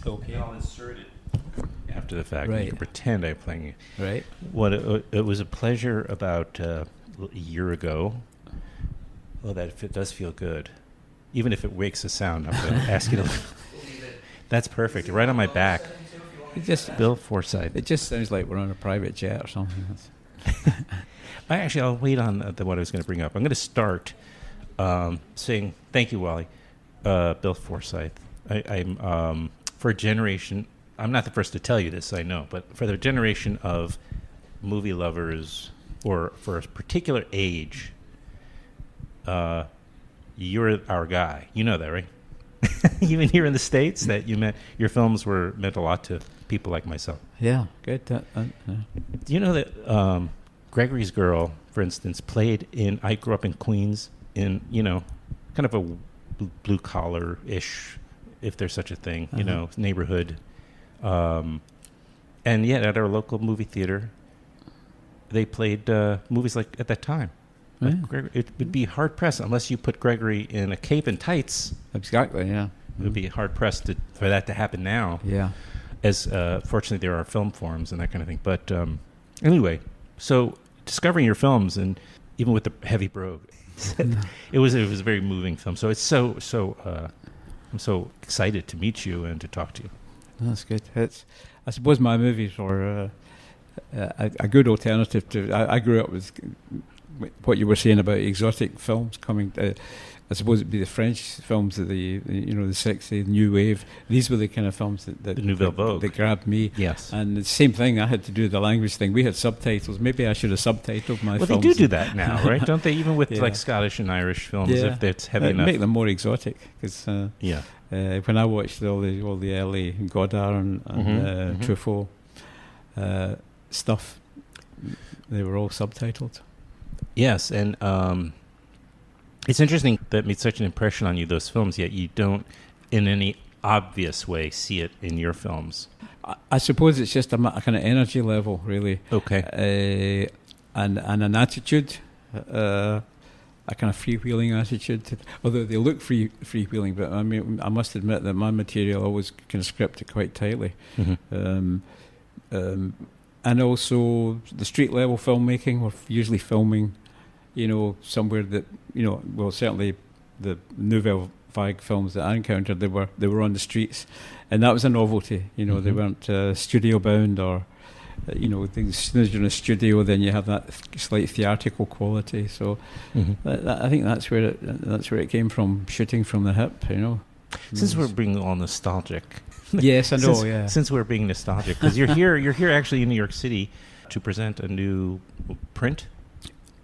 Okay. And I'll insert it after the fact. Right. You can pretend I'm playing it. Right. It was a pleasure about a year ago. Oh, that does feel good. Even if it wakes a sound, I'm going to ask you to... That's perfect. Right on my back. Bill Forsyth. It just sounds like we're on a private jet or something. I'll wait on what I was going to bring up. I'm going to start saying thank you, Wally. Bill Forsyth. I'm for a generation. I'm not the first to tell you this, I know, but for the generation of movie lovers, or for a particular age, you're our guy. You know that, right? Even here in the States, that your films meant a lot to people like myself. Yeah, good. Do you know that Gregory's Girl, for instance, played in? I grew up in Queens, in kind of a blue collar ish, if there's such a thing, neighborhood, and yet at our local movie theater, they played movies like at that time. Yeah. It would be hard pressed unless you put Gregory in a cape and tights. Exactly. Yeah. It would be hard pressed for that to happen now. Yeah. As fortunately there are film forums and that kind of thing. But anyway, so discovering your films, and even with the heavy brogue, it was a very moving film. So it's I'm so excited to meet you and to talk to you. That's good. I suppose my movies were a good alternative to. I grew up with what you were saying about exotic films coming. I suppose it'd be the French films of the sexy new wave. These were the kind of films that the Nouvelle Vogue that grabbed me. Yes, and the same thing. I had to do the language thing. We had subtitles. Maybe I should have subtitled my films. Well, they do that now, right? Don't they? Even with like Scottish and Irish films, if it's heavy enough, make them more exotic. Because when I watched all the early Godard and Truffaut stuff, they were all subtitled. Yes, and it's interesting that made such an impression on you, those films, yet you don't, in any obvious way, see it in your films. I suppose it's just a kind of energy level, really. Okay. And an attitude, a kind of freewheeling attitude. Although they look freewheeling, but I mean, I must admit that my material always kind of scripted quite tightly. Mm-hmm. And also the street level filmmaking, we're usually filming, somewhere that, well, certainly the Nouvelle Vague films that I encountered, they were on the streets, and that was a novelty. They weren't studio bound, or as soon as you're in a studio, then you have that slight theatrical quality. So I think that's where it came from, shooting from the hip. Since we're being all nostalgic. Yes, I know. Since we're being nostalgic, because you're here actually in New York City to present a new print.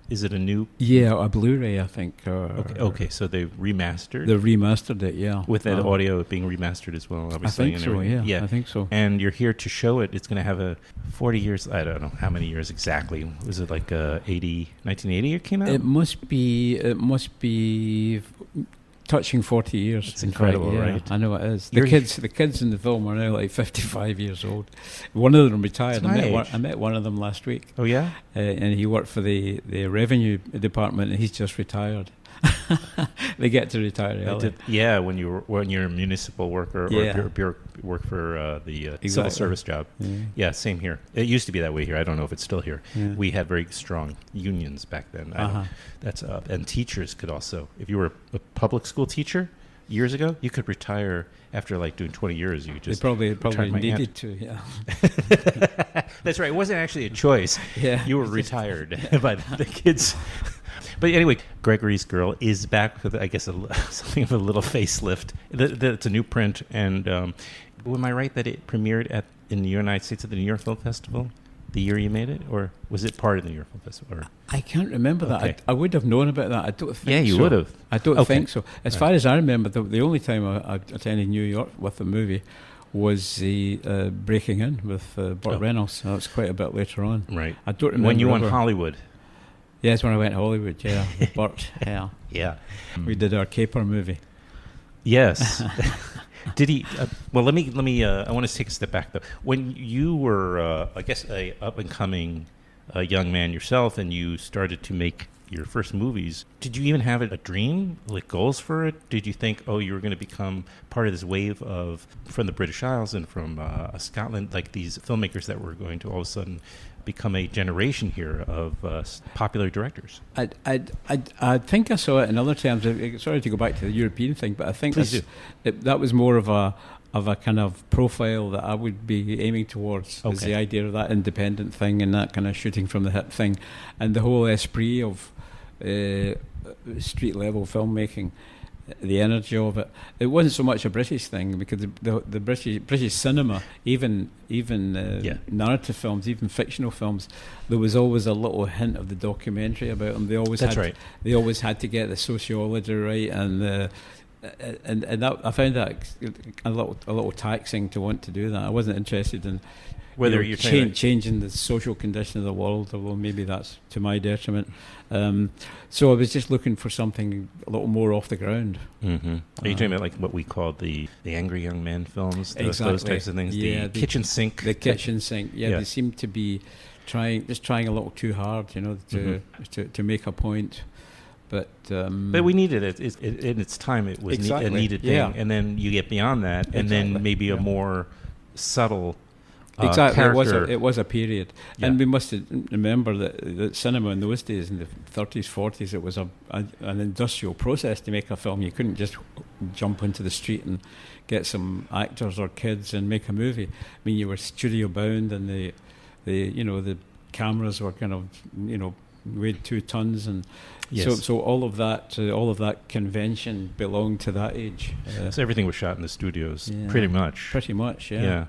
Is it a new? Yeah, a Blu-ray, I think. Okay. So they remastered. They remastered it, yeah. With that audio being remastered as well, obviously. I think so. Yeah, I think so. And you're here to show it. It's going to have a 40 years. I don't know how many years exactly. Was it like 1980 it came out? It must be touching 40 years. It's incredible, right? I know it is. The kids in the film are now like 55 years old. One of them retired. I met one of them last week. Oh yeah, and he worked for the revenue department, and he's just retired. They get to retire early. When you're a municipal worker or work for the civil service job. Yeah, same here. It used to be that way here. I don't know if it's still here. Yeah. We had very strong unions back then. And teachers could also, if you were a public school teacher years ago, you could retire after like doing 20 years. You just they probably needed to. Yeah, that's right. It wasn't actually a choice. Yeah, you were retired by the kids. But anyway, Gregory's Girl is back with, I guess, something of a little facelift. It's a new print, and am I right that it premiered in the United States at the New York Film Festival the year you made it, or was it part of the New York Film Festival? Or? I can't remember that. I would have known about that. I don't think so. Yeah, you would have. I don't think so. As far as I remember, the only time I attended New York with the movie was the Breaking In with Burt Reynolds. That was quite a bit later on. Right. I don't remember. When you won Hollywood. Yes, when I went to Hollywood, with Burt. Yeah. Yeah. We did our caper movie. Yes. Did he? Well, let me. I want to take a step back though. When you were, I guess, a up and coming young man yourself, and you started to make your first movies, did you even have a dream, like goals for it? Did you think, oh, you were going to become part of this wave of, from the British Isles and from Scotland, like these filmmakers that were going to all of a sudden become a generation here of popular directors? I think I saw it in other terms. Sorry to go back to the European thing, but I think that was more of a kind of profile that I would be aiming towards. Okay. Is the idea of that independent thing and that kind of shooting from the hip thing, and the whole esprit of street level filmmaking, the energy of it. It wasn't so much a British thing, because the British cinema, even narrative films, even fictional films, there was always a little hint of the documentary about them. They always They always had to get the sociology right, and that, I found that a little taxing to want to do that. I wasn't interested in whether you're changing the social condition of the world, although maybe that's to my detriment. So I was just looking for something a little more off the ground. Mm-hmm. Are you talking about like what we called the Angry Young Men films? Exactly. Those types of things? Yeah, the kitchen sink? The kitchen sink, yeah. They seem to be trying a little too hard, to make a point. But we needed it. In its time, it was a needed thing. Yeah. And then you get beyond that, and then maybe a more subtle character. It was a period. Yeah. And we must remember that cinema in those days, in the 30s, 40s, it was an industrial process to make a film. You couldn't just jump into the street and get some actors or kids and make a movie. I mean, you were studio bound, and the cameras were kind of, weighed 2 tons, and so all of that convention belonged to that age. So everything was shot in the studios, pretty much. Pretty much, yeah.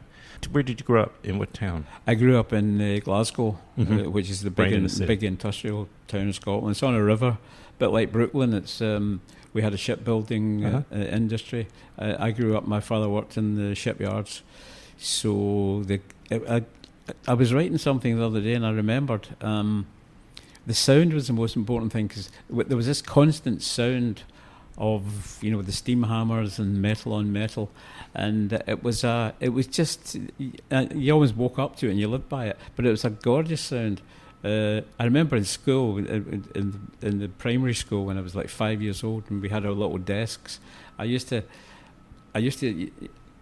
Where did you grow up? In what town? I grew up in Glasgow, which is the big industrial town of Scotland. It's on a river, a bit like Brooklyn. It's we had a shipbuilding industry. I grew up. My father worked in the shipyards, so I was writing something the other day, and I remembered the sound was the most important thing, because there was this constant sound of the steam hammers and metal on metal, and it was just you always woke up to it and you lived by it. But it was a gorgeous sound. I remember in school, in the primary school, when I was like 5 years old, and we had our little desks.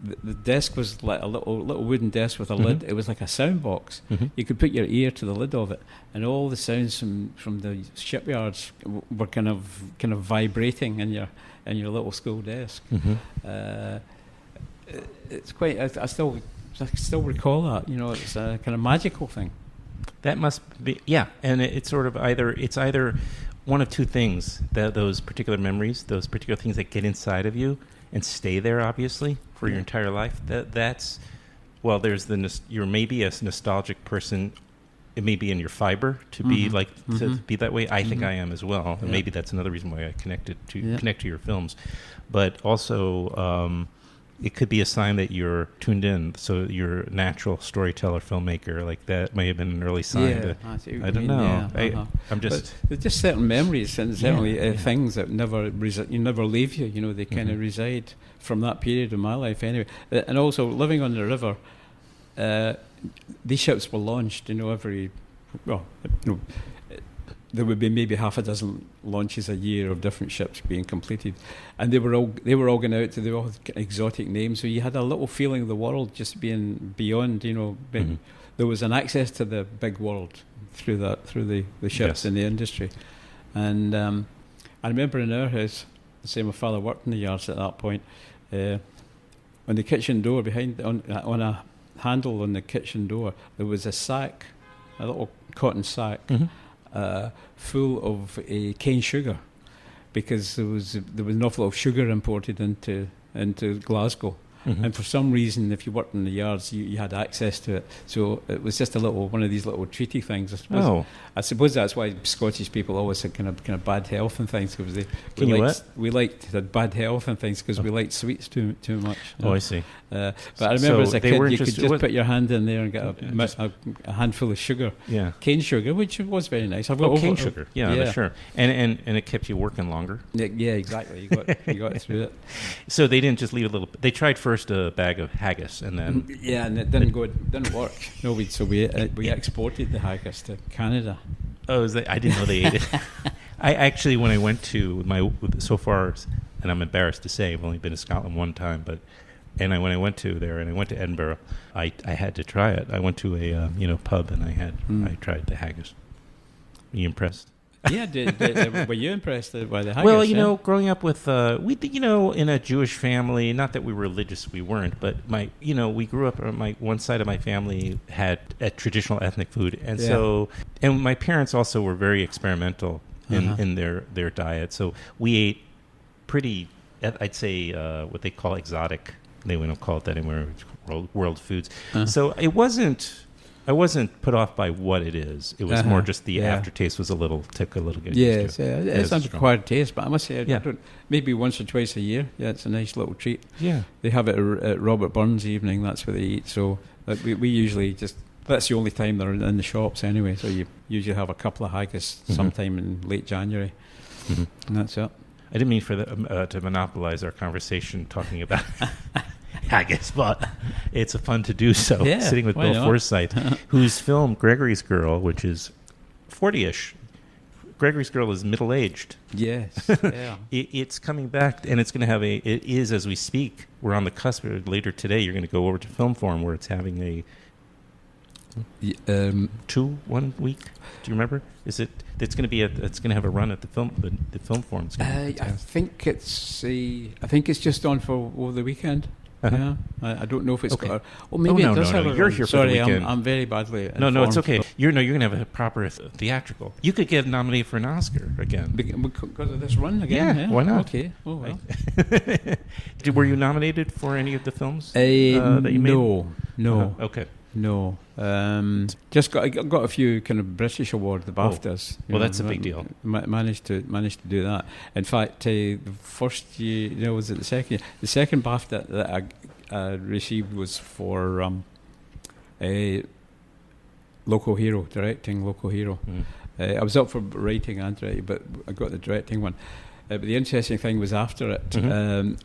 The desk was like a little wooden desk with a lid. It was like a sound box. You could put your ear to the lid of it, and all the sounds from the shipyards were kind of vibrating in your little school desk. It's quite. I still recall that. It's a kind of magical thing. That must be, and it's sort of either one of two things, those particular memories, those particular things that get inside of you and stay there, obviously, for your entire life. That's there's you're maybe a nostalgic person. It may be in your fiber to be to be that way. I think I am as well, and maybe that's another reason why I connect to your films. But also, it could be a sign that you're tuned in, so you're a natural storyteller, filmmaker. Like that may have been an early sign. I don't know. Yeah, I'm just. But there's just certain memories and certainly things that never leave you. They kind of reside from that period of my life anyway. And also living on the river, these ships were launched. There would be maybe half a dozen launches a year of different ships being completed, and they were all going out to the exotic names. So you had a little feeling of the world just being beyond. There was an access to the big world through the ships in the industry. And I remember in our house, my father worked in the yards at that point. On the kitchen door on a handle on the kitchen door, there was a sack, a little cotton sack. Full of cane sugar, because there was an awful lot of sugar imported into Glasgow, and for some reason, if you worked in the yards, you had access to it. So it was just one of these little treaty things. I suppose that's why Scottish people always had kind of bad health and things, because we liked bad health and things because we liked sweets too much. Oh, I see. But I remember as a kid, you could just put your hand in there and get a handful of sugar, cane sugar, which was very nice. Cane sugar, sure. And it kept you working longer. Yeah, exactly. You got through it. So they didn't just leave a little. They tried first a bag of haggis, and then and it didn't work. No, we exported the haggis to Canada. Oh, I didn't know they ate it. I actually, when I went to so far, and I'm embarrassed to say, I've only been to Scotland one time, when I went to there and I went to Edinburgh, I had to try it. I went to a pub and I tried the haggis. Were you impressed? Yeah, were you impressed by the haggis? Well, growing up with in a Jewish family, not that we were religious, we weren't, but we grew up. One side of my family had traditional ethnic food, and and my parents also were very experimental in their diet. So we ate pretty, I'd say, what they call exotic. They wouldn't call it that anymore. World foods. So it wasn't. I wasn't put off by what it is. It was more just the aftertaste was took a little bit. Yes, it's an acquired taste, but I must say, maybe once or twice a year. Yeah, it's a nice little treat. Yeah, they have it at Robert Burns' evening. That's what they eat. So we usually that's the only time they're in the shops anyway. So you usually have a couple of haggis sometime in late January, and that's it. I didn't mean for to monopolize our conversation talking about haggis, but it's fun to do so. Yeah, sitting with Bill Forsyth, whose film Gregory's Girl, which is 40-ish. Gregory's Girl is middle-aged. Yes, yeah. It's coming back, and it's going to have it is as we speak. We're on the cusp. Later today, you're going to go over to Film Forum where it's having a 1 week. Do you remember? Is it? It's going to be. It's going to have a run at the film forum. I think it's just on for over the weekend. Yeah, I don't know if it's got. Maybe it does have a. You're here for the weekend. I'm very badly informed. No, it's okay. You're going to have a proper theatrical. You could get nominated for an Oscar again because of this run again. Yeah, why not? Okay. Oh well. Were you nominated for any of the films that you made? No. Okay. No, just got a few kind of British awards, the BAFTAs. Well, that's a big deal. Managed to do that. In fact, the first year, was it the second year? The second BAFTA that I received was for a Local Hero, directing Local Hero. I was up for writing and directing, but I got the directing one. But the interesting thing was after it.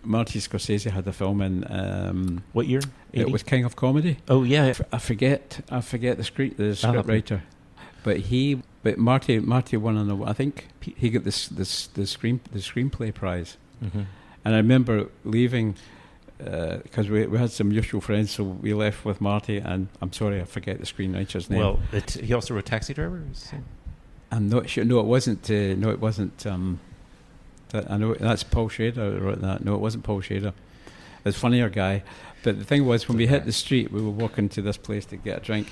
Marty Scorsese had a film in what year? 80? It was King of Comedy. Oh yeah, I forget the script writer, but Marty won on the. I think he got the screenplay prize, and I remember leaving because we had some mutual friends, so we left with Marty, and I'm sorry I forget the screenwriter's name. Well, he also wrote Taxi Driver. I'm not sure. No, it wasn't. It wasn't. I know that's Paul Schrader who wrote that. No, it wasn't Paul Schrader. It's a funnier guy. But the thing was, when we hit the street, we were walking to this place to get a drink,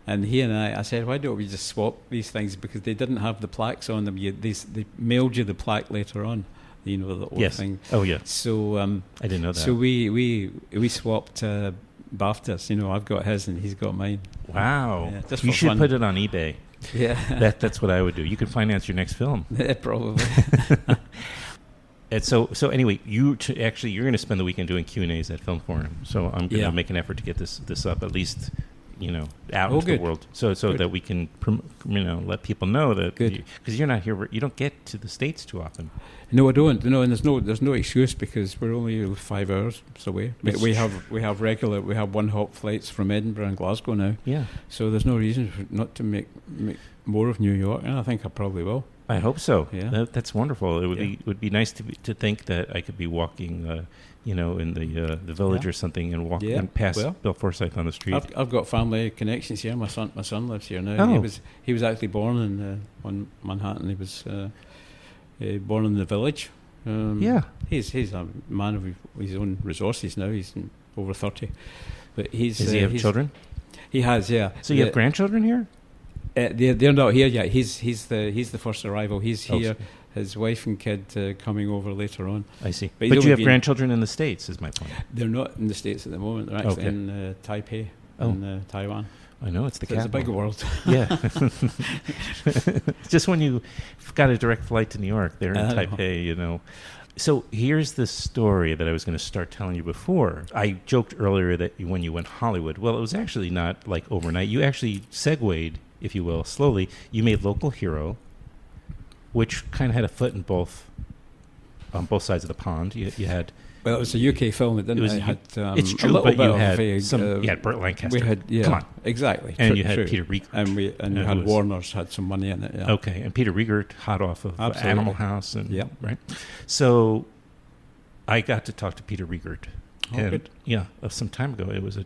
and he and I said, why don't we just swap these things, because they didn't have the plaques on them. They mailed you the plaque later on, the old thing. Oh yeah. So I didn't know that. So we swapped BAFTAs. I've got his and he's got mine. Wow. Yeah, you should put it on eBay. Yeah. That's what I would do. You could finance your next film. Probably. And so anyway, you're going to spend the weekend doing Q&As at Film Forum. So I'm going to make an effort to get this up at least, out into the world, so that we can, let people know that, because you're not here, you don't get to the States too often. No, I don't. No, and there's no excuse, because we're only 5 hours away. We have one hop flights from Edinburgh and Glasgow now. Yeah. So there's no reason not to make more of New York, and I think I probably will. I hope so. Yeah, that's wonderful. It would be nice to think that I could be walking, in the village or something, and walking past Bill Forsyth on the street. I've got family connections here. My son lives here now. Oh. He was actually born in Manhattan. He was born in the village. He's a man of his own resources now. He's over 30. But does he have children? He has, yeah. So you have grandchildren here? They're not here yet. He's the first arrival. He's here. His wife and kid coming over later on. I see. But you have grandchildren in the States, is my point. They're not in the States at the moment. They're actually in Taipei, in Taiwan. I know, it's the capital. It's a big world. Yeah. Just when you've got a direct flight to New York, they're in Taipei, So here's the story that I was going to start telling you before. I joked earlier that when you went Hollywood, well, it was actually not like overnight. You actually segued, if you will, slowly. You made Local Hero, which kind of had a foot in on both sides of the pond. You had Well, it was a UK film. It didn't. Had, it's true, a little but bit you of had you had Burt Lancaster. We had, Come on, exactly, and you had Peter Riegert, and we had Warner's had some money in it. Yeah. Okay, and Peter Riegert, hot off of Animal House, and right. So I got to talk to Peter Riegert, good. Some time ago. It was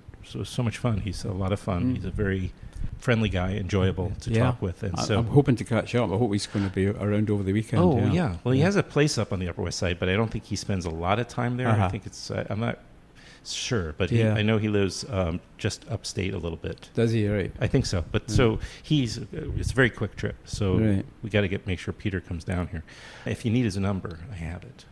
so much fun. He's a lot of fun. He's a very friendly guy, enjoyable to talk with, and so I'm hoping to catch up. I hope he's going to be around over the weekend. Oh yeah. Well, he has a place up on the Upper West Side, but I don't think he spends a lot of time there. I think it's I'm not sure, but I know he lives just upstate a little bit. Does he? Right. I think so. But so it's a very quick trip. So we got to make sure Peter comes down here. If you need his number, I have it.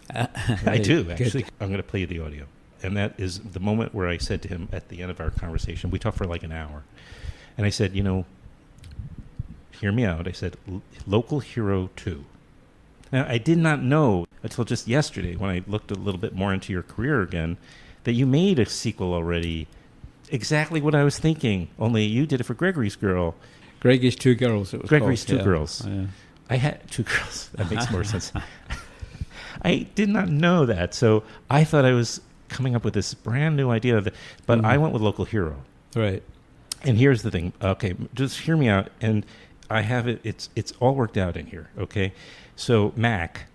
I do actually. Good. I'm going to play you the audio, and that is the moment where I said to him at the end of our conversation. We talked for like an hour. And I said, hear me out. I said, Local Hero 2. Now, I did not know until just yesterday when I looked a little bit more into your career again that you made a sequel already. Exactly what I was thinking, only you did it for Gregory's Girl. Gregory's Two Girls, it was Gregory's called. Two Girls. Yeah. I had two girls. That makes more sense. I did not know that. So I thought I was coming up with this brand new idea. But I went with Local Hero. Right. And here's the thing. Okay, just hear me out. And I have it. It's all worked out in here. Okay, so Mac,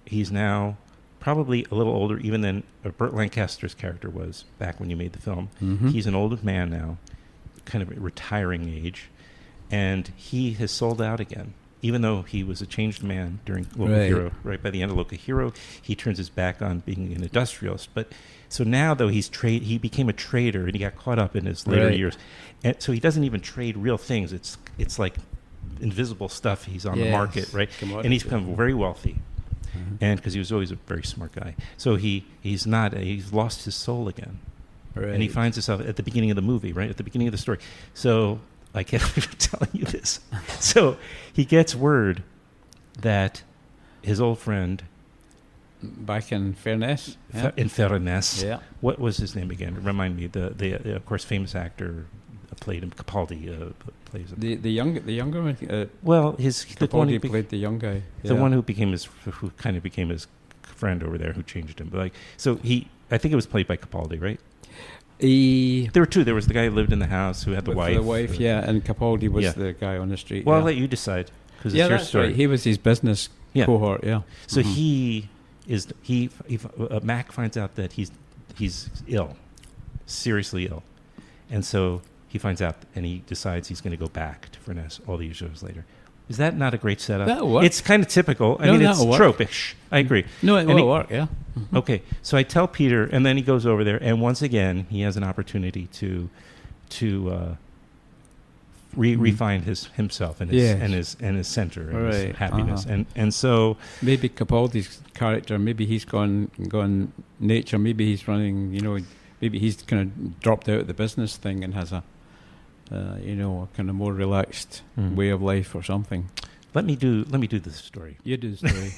he's now probably a little older even than Burt Lancaster's character was back when you made the film. Mm-hmm. He's an older man now, kind of retiring age, and he has sold out again. Even though he was a changed man during Local Hero, right by the end of Local Hero, he turns his back on being an industrialist. But so now, though, he became a trader, and he got caught up in his later years. And so he doesn't even trade real things. It's like invisible stuff. He's on the market, right? And he's become very wealthy, and because he was always a very smart guy. So he's lost his soul again, and he finds himself at the beginning of the movie, right at the beginning of the story. So I can't believe I'm telling you this. So he gets word that his old friend back in Fairness, what was his name again? Remind me. The of course famous actor played him. Capaldi plays him. The younger one. Capaldi played the young guy. The one who kind of became his friend over there, who changed him. But I think it was played by Capaldi, right? There were two. There was the guy who lived in the house who had the wife. The wife, and Capaldi was the guy on the street. Well, I'll let you decide because it's your story. Right. He was his business cohort. Yeah. So Mac finds out that he's ill, seriously ill, and so he finds out and he decides he's going to go back to Furness all these years later. Is that not a great setup? That'll work. It's kind of typical. I mean, it's tropish. I agree. No, it will work, yeah. Mm-hmm. Okay, so I tell Peter, and then he goes over there, and once again, he has an opportunity to refine himself and his center and his happiness, and so maybe Capaldi's character, maybe he's gone nature, maybe he's running, maybe he's kind of dropped out of the business thing and has a kind of more relaxed way of life or something. Let me do the story. You do the story,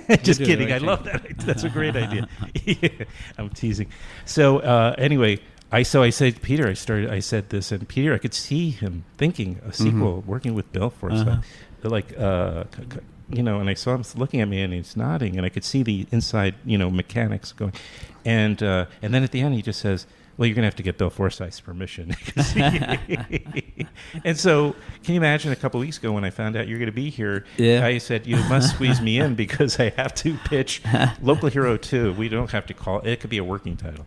right? Just kidding. I love that. That's a great idea. I'm teasing. So anyway, I said, Peter, I said this, and Peter, I could see him thinking a sequel, working with Bill Forsyth, and I saw him looking at me, and he's nodding, and I could see the inside, mechanics going, and then at the end he just says, well, you're going to have to get Bill Forsyth's permission. And so, can you imagine a couple of weeks ago when I found out you're going to be here, I said, you must squeeze me in because I have to pitch Local Hero 2. We don't have to call it. It could be a working title.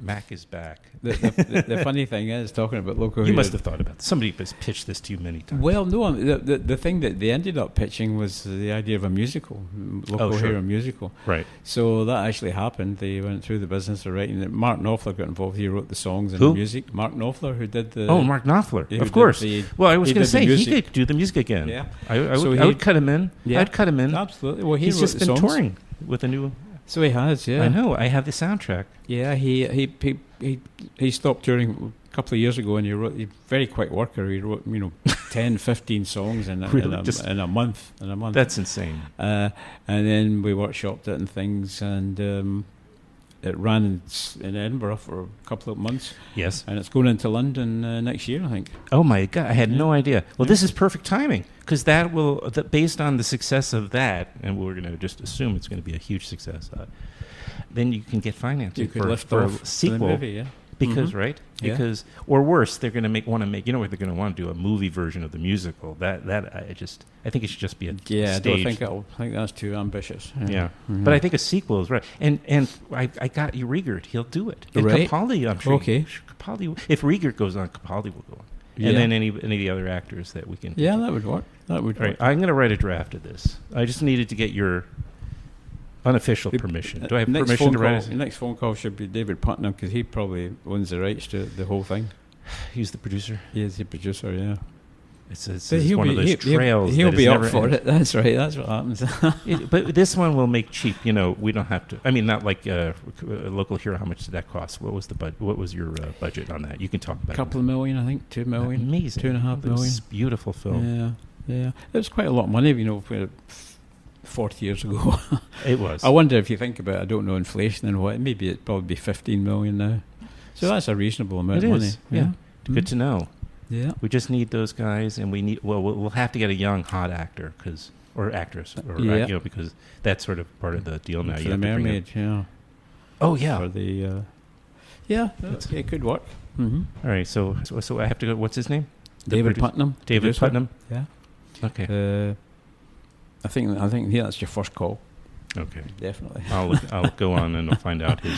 Mac is back. The funny thing is, talking about Local Hero... You must have thought about this. Somebody has pitched this to you many times. Well, no, the thing that they ended up pitching was the idea of a musical, Local Hero musical. Right. So that actually happened. They went through the business of writing it. Mark Knopfler got involved. He wrote the songs and the music. Mark Knopfler, who did the... Oh, Mark Knopfler, of course. Well, I was going to say, he could do the music again. Yeah. I would cut him in. Yeah. I'd cut him in. Absolutely. Well, he's just been touring with a new... So he has, yeah. I know. I have the soundtrack. Yeah, he stopped touring a couple of years ago, and he's a very quick worker. He wrote 10, 15 songs in a month. That's insane. And then we workshopped it and things, and it ran in Edinburgh for a couple of months. Yes. And it's going into London next year, I think. Oh my God, I had no idea. Well, this is perfect timing, because based on the success of that, and we're going to just assume it's going to be a huge success, then you can get financing You could for lift a off sequel. the movie, yeah. Because, Mhm. right? Yeah. Because, or worse, they're going to want to make, you know what, they're going to want to do a movie version of the musical. I think it should just be a Yeah, I stage. don't think that's too ambitious. Yeah. Mhm. But I think a sequel is right. And I got you Riegert. He'll do it. And Right. Capaldi, I'm sure. Okay. Capaldi, if Riegert goes on, Capaldi will go on. Yeah. And then any of the other actors that we can. Yeah, that would work. That would All right. work. I'm going to write a draft of this. I just needed to get your unofficial permission. Do I have Next permission phone to write call, it? next phone call should be David Putnam, because he probably owns the rights to the whole thing. He's the producer. He is the producer, yeah. It's But he'll one be, of those trails. He'll that be is up never for end. it. That's right. That's what happens. But this one will make cheap. You know, we don't have to. I mean, not like Local Hero. How much did that cost? What was the What was your budget on that? You can talk about A couple of million, I think. 2 million. Amazing. 2.5 million. This beautiful film. Yeah. It was quite a lot of money, 40 years ago. It was. I wonder if you think about it, I don't know inflation and what, maybe it'd probably be 15 million now. So that's a reasonable amount It of money. is. Yeah. Good to know. Yeah. We just need those guys, and we'll have to get a young hot actor or actress, or Yeah. because that's sort of part of the deal now. For You the have to bring in- mermaid, yeah. Oh yeah. For the, it could work. Mm-hmm. All right. So I have to go. What's his name? The David producer- Putnam. David producer. Putnam. Yeah. Okay. I think that's your first call. Okay. Definitely. I'll go on and I'll find out his.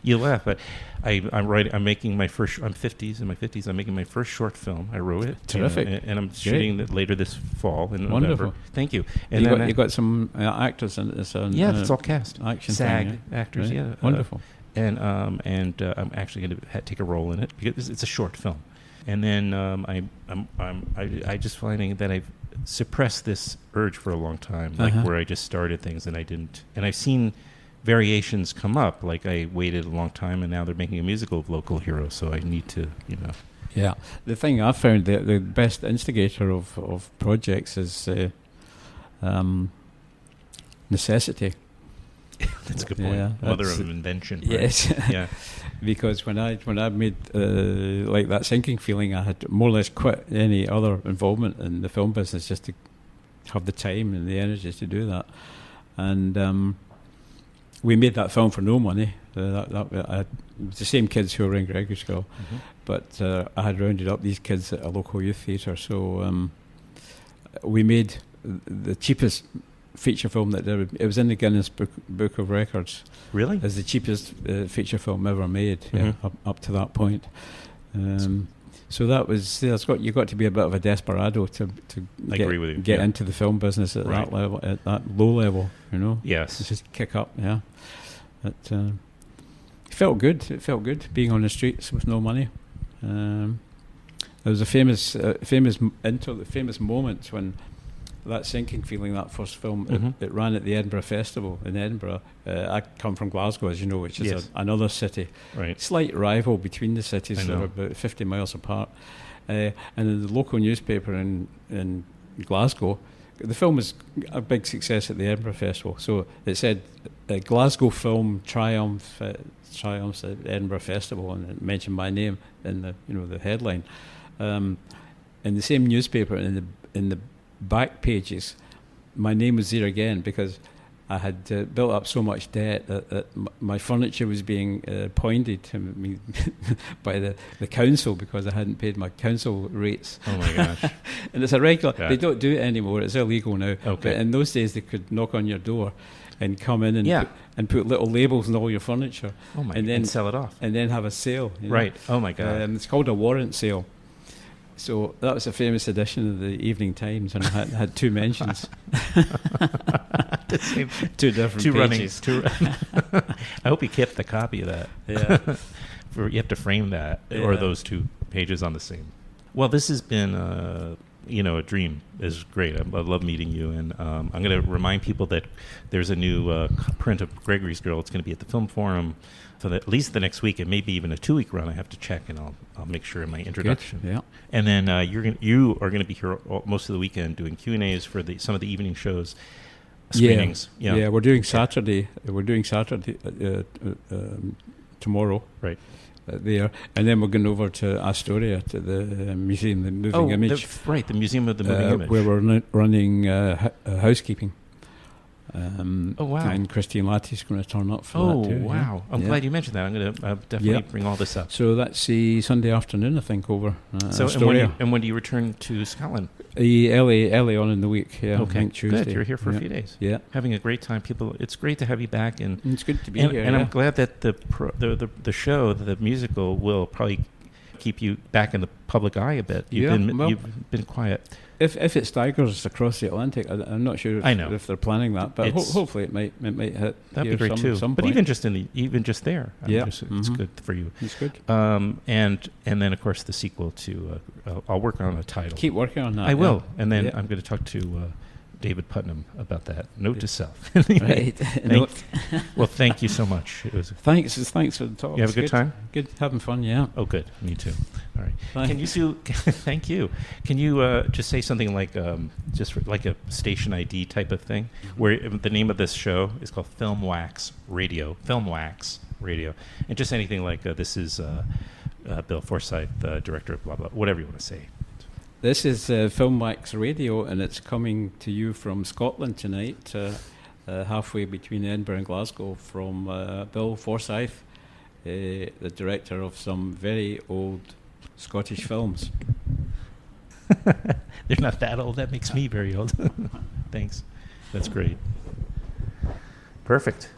You laugh, but I'm making my first. I'm 50s in my 50s. I'm making my first short film. I wrote it. Terrific. And I'm shooting it later this fall in November. Wonderful. Thank you. And You got some actors in it. Yeah, it's all cast. Action SAG thing, actors. Right. Yeah. Wonderful. And I'm actually going to take a role in it because it's a short film. And then I just finding that I've suppressed this urge for a long time, like where I just started things and I didn't. And I've seen variations come up, like I waited a long time and now they're making a musical of Local Hero, so I need to, Yeah. The thing I've found, the best instigator of projects is necessity. That's a good point. Yeah, Mother that's of invention. Right? Yes. Yeah. Because when I made like that sinking feeling, I had more or less quit any other involvement in the film business just to have the time and the energy to do that. And we made that film for no money. It was the same kids who were in Gregory's School, but I had rounded up these kids at a local youth theatre. So we made the cheapest feature film that it was in the Guinness Book of Records. Really? As the cheapest feature film ever made, up to that point. So that was you've got to be a bit of a desperado to I agree with you. get into the film business at that level, at that low level, Yes. to just kick up. Yeah, it felt good. It felt good being on the streets with no money. There was a famous moment when that sinking feeling, that first film, it ran at the Edinburgh Festival in Edinburgh. I come from Glasgow, as you know, which is another city. Right. Slight rival between the cities. They're about 50 miles apart. And in the local newspaper in Glasgow, the film was a big success at the Edinburgh Festival. So it said, Glasgow film triumphs at Edinburgh Festival, and it mentioned my name in the headline. In the same newspaper, in the back pages, my name was there again because I had built up so much debt that my furniture was being pointed to me by the council because I hadn't paid my council rates. Oh my gosh. And it's a regular, they don't do it anymore, it's illegal now. Okay. But in those days they could knock on your door and come in and put little labels on all your furniture. Oh my, and then sell it off. And then have a sale. Right. Oh my God. It's called a warrant sale. So that was a famous edition of the Evening Times, and I had two mentions. Two different pages. I hope you kept the copy of that. Yeah. You have to frame that, or those two pages on the same. Well, this has been a dream. It's great. I love meeting you, and I'm going to remind people that there's a new print of Gregory's Girl. It's going to be at the Film Forum for at least the next week. It may be even a 2-week run. I have to check, and I'll make sure in my introduction. Good. Yeah. And then you are going to be here most of the weekend doing Q&As for some of the evening shows. Screenings. Yeah, we're doing Saturday. We're doing Saturday tomorrow. Right. There, and then we're going over to Astoria to the Museum of the Moving Image. The Museum of the Moving Image, where we're running housekeeping. Oh, wow. And Christine Latty's going to turn up for that too. Oh, wow. I'm glad you mentioned that. I'm going to definitely bring all this up. So that's the Sunday afternoon, I think, over. And when do you return to Scotland? Early on in the week, I think Tuesday. Good. You're here for a few days. Yeah. Having a great time. People, it's great to have you back. And it's good to be here. And I'm glad that the show, the musical, will probably keep you back in the public eye a bit. You've been quiet. If it staggers across the Atlantic, I'm not sure if they're planning that, but hopefully it might hit. That'd be great too. But even just there, it's good for you. It's good. And then of course the sequel to I'll work on a title. Keep working on that. I will, and then I'm going to talk to David Putnam about that. Note to self. Right. Well, thank you so much. It was thanks for the talk. You have a good time? Good, having fun. Yeah. Oh, good. Me too. All right. Bye. Can you thank you. Can you just say something like like a station ID type of thing, where the name of this show is called Filmwax Radio. Filmwax Radio, and just anything like this is Bill Forsyth, director of blah blah, whatever you want to say. This is Filmwax Radio, and it's coming to you from Scotland tonight, halfway between Edinburgh and Glasgow, from Bill Forsyth, the director of some very old Scottish films. They're not that old. That makes me very old. Thanks. That's great. Perfect.